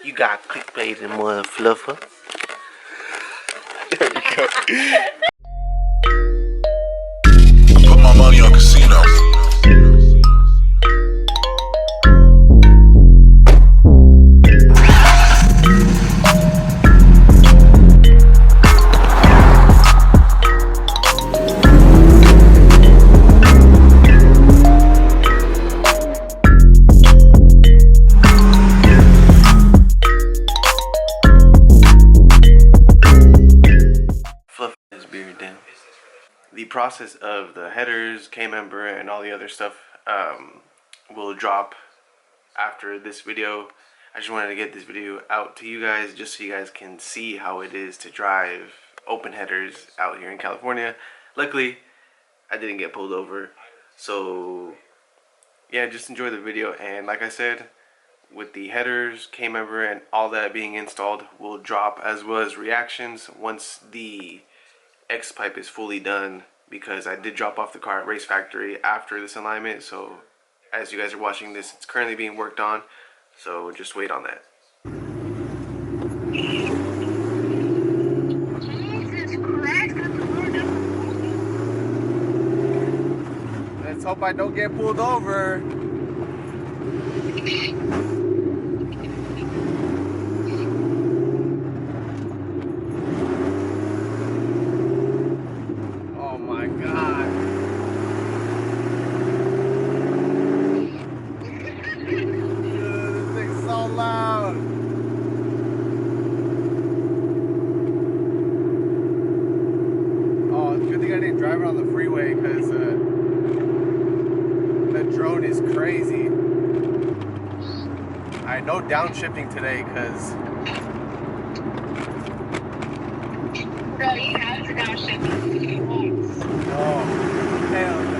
You got clickbait and more fluffer. There we go. I put my money on casino. The process of the headers, K-member, and all the other stuff will drop after this video. I just wanted to get this video out to you guys just so you guys can see how it is to drive open headers out here in California. Luckily, I didn't get pulled over. So, yeah, just enjoy the video. And like I said, with the headers, K-member, and all that being installed will drop, as well as reactions once the X pipe is fully done, because I did drop off the car at Race Factory after this alignment. So as you guys are watching this, it's currently being worked on, so just wait on that. Jesus Christ, Let's hope I don't get pulled over. Driving on the freeway, because the drone is crazy. I know downshifting today because bro, you have to downshift once. oh hell no.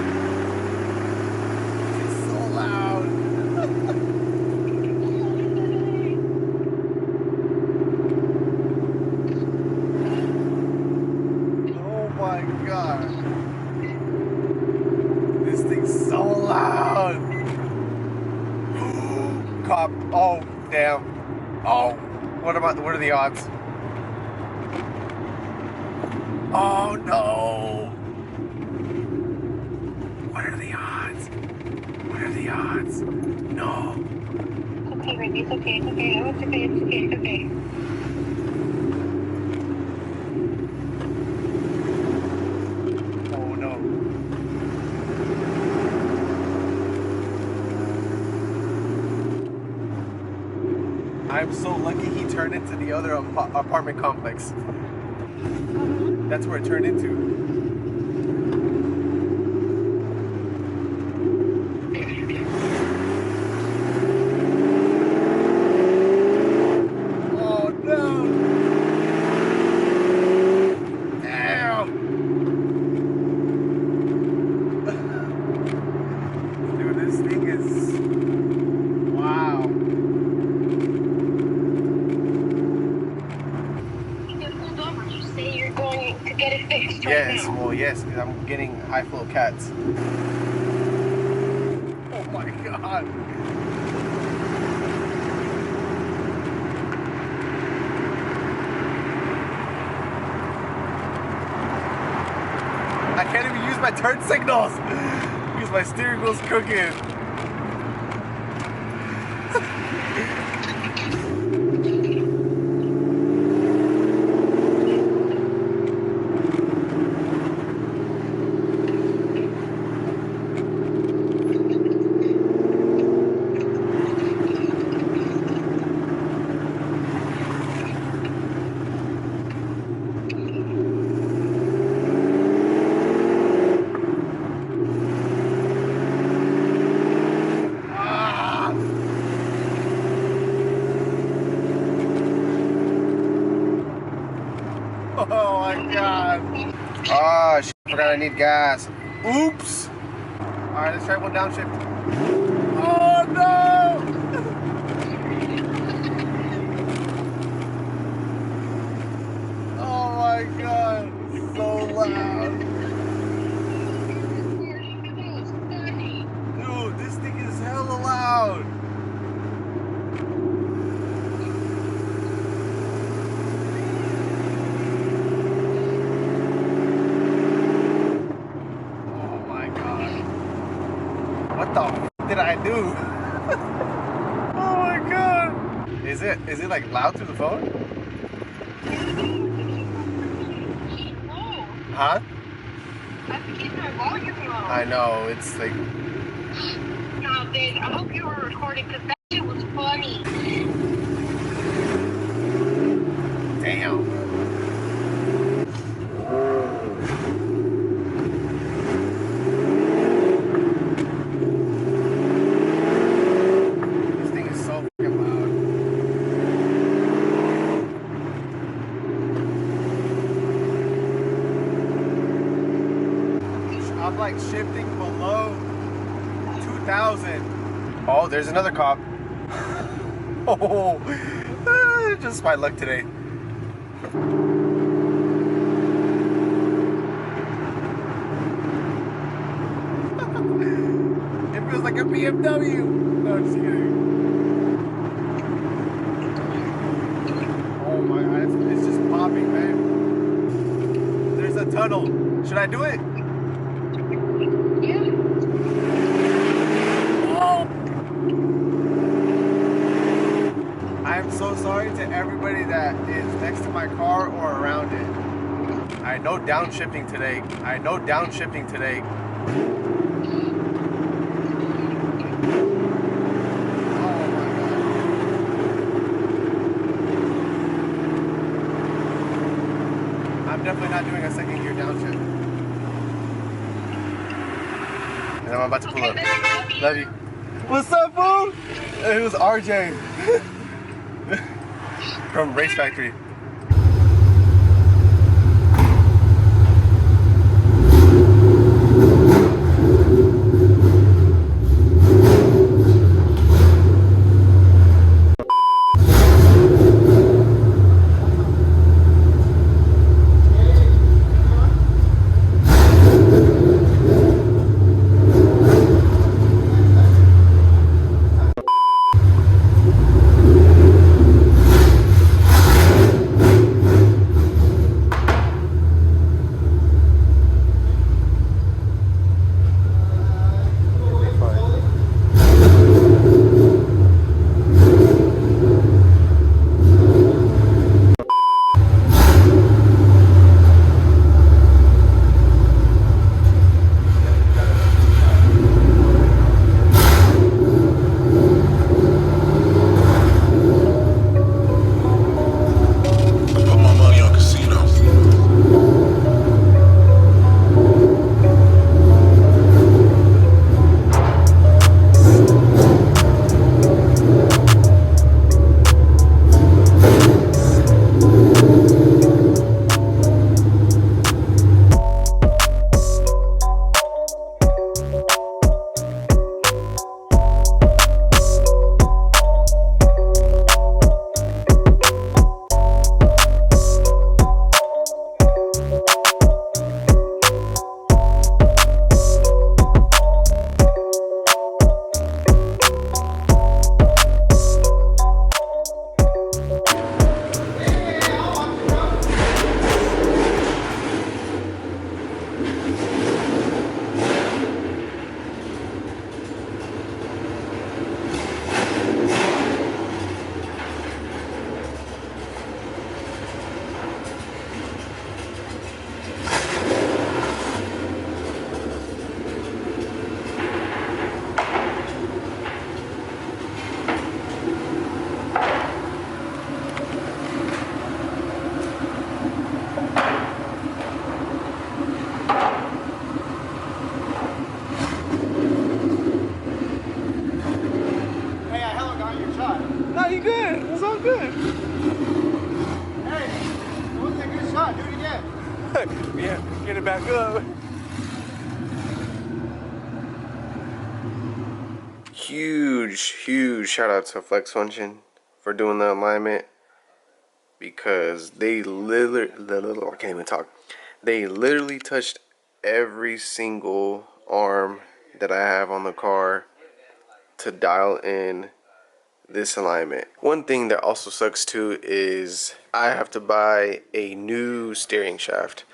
It's so loud. Oh my god. This thing's so loud. Cop. Oh, damn. Oh, what are the odds? Oh no. What are the odds? What are the odds? No. It's okay, Randy. It's okay. It's okay. It's okay. It's okay. It's okay. Oh no. I'm so lucky he turned into the other apartment complex. That's where it turned into. Oh no! Damn! Dude, this thing is... wow. To get it fixed right Yes, now. well, yes, because I'm getting high flow cats. Oh my god. I can't even use my turn signals because my steering wheel's crooked. Oh my god. Oh shit, I forgot I need gas. Oops. Alright, let's try one downshift. Oh no! Oh my god. It's so loud. Dude, this thing is hella loud. can't do. Oh my god. Is it like loud through the phone? Whoa. Huh? I have to keep my volume low. I know, it's like, No, dude, I hope you were recording because that shit was funny. damn. This thing is so fucking loud. I'm like shifting below 2,000. Oh, there's another cop. Oh, just my luck today. It feels like a BMW. No, just kidding. Oh my god, it's just popping, man. There's a tunnel. Should I do it? Yeah. Oh! I am so sorry to everybody that is next to my car or around it. I know downshifting today. Oh my god. I'm definitely not doing a second gear downshift. And I'm about to pull up. Love you. What's up, fool? It was RJ from Race Factory. Put my money on casino. Hey, I hella got your shot. No, you good. It's all good. Hey, it wasn't a good shot. Do it again. Yeah, get it back up. Huge shout out to Flex Function for doing the alignment, because they literally, I can't even talk. They literally touched every single arm that I have on the car to dial in this alignment. One thing that also sucks too is I have to buy a new steering shaft.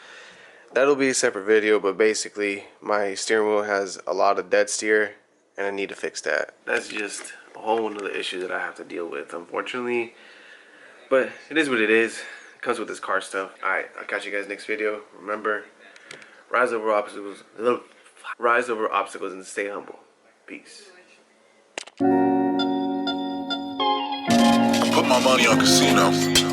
That'll be a separate video, but basically my steering wheel has a lot of dead steer and I need to fix that. That's just a whole one of the issues that I have to deal with, unfortunately. But it is what it is. It comes with this car stuff. Alright, I'll catch you guys next video. Remember, rise over obstacles. Rise over obstacles and stay humble. Peace. I put my money on casino.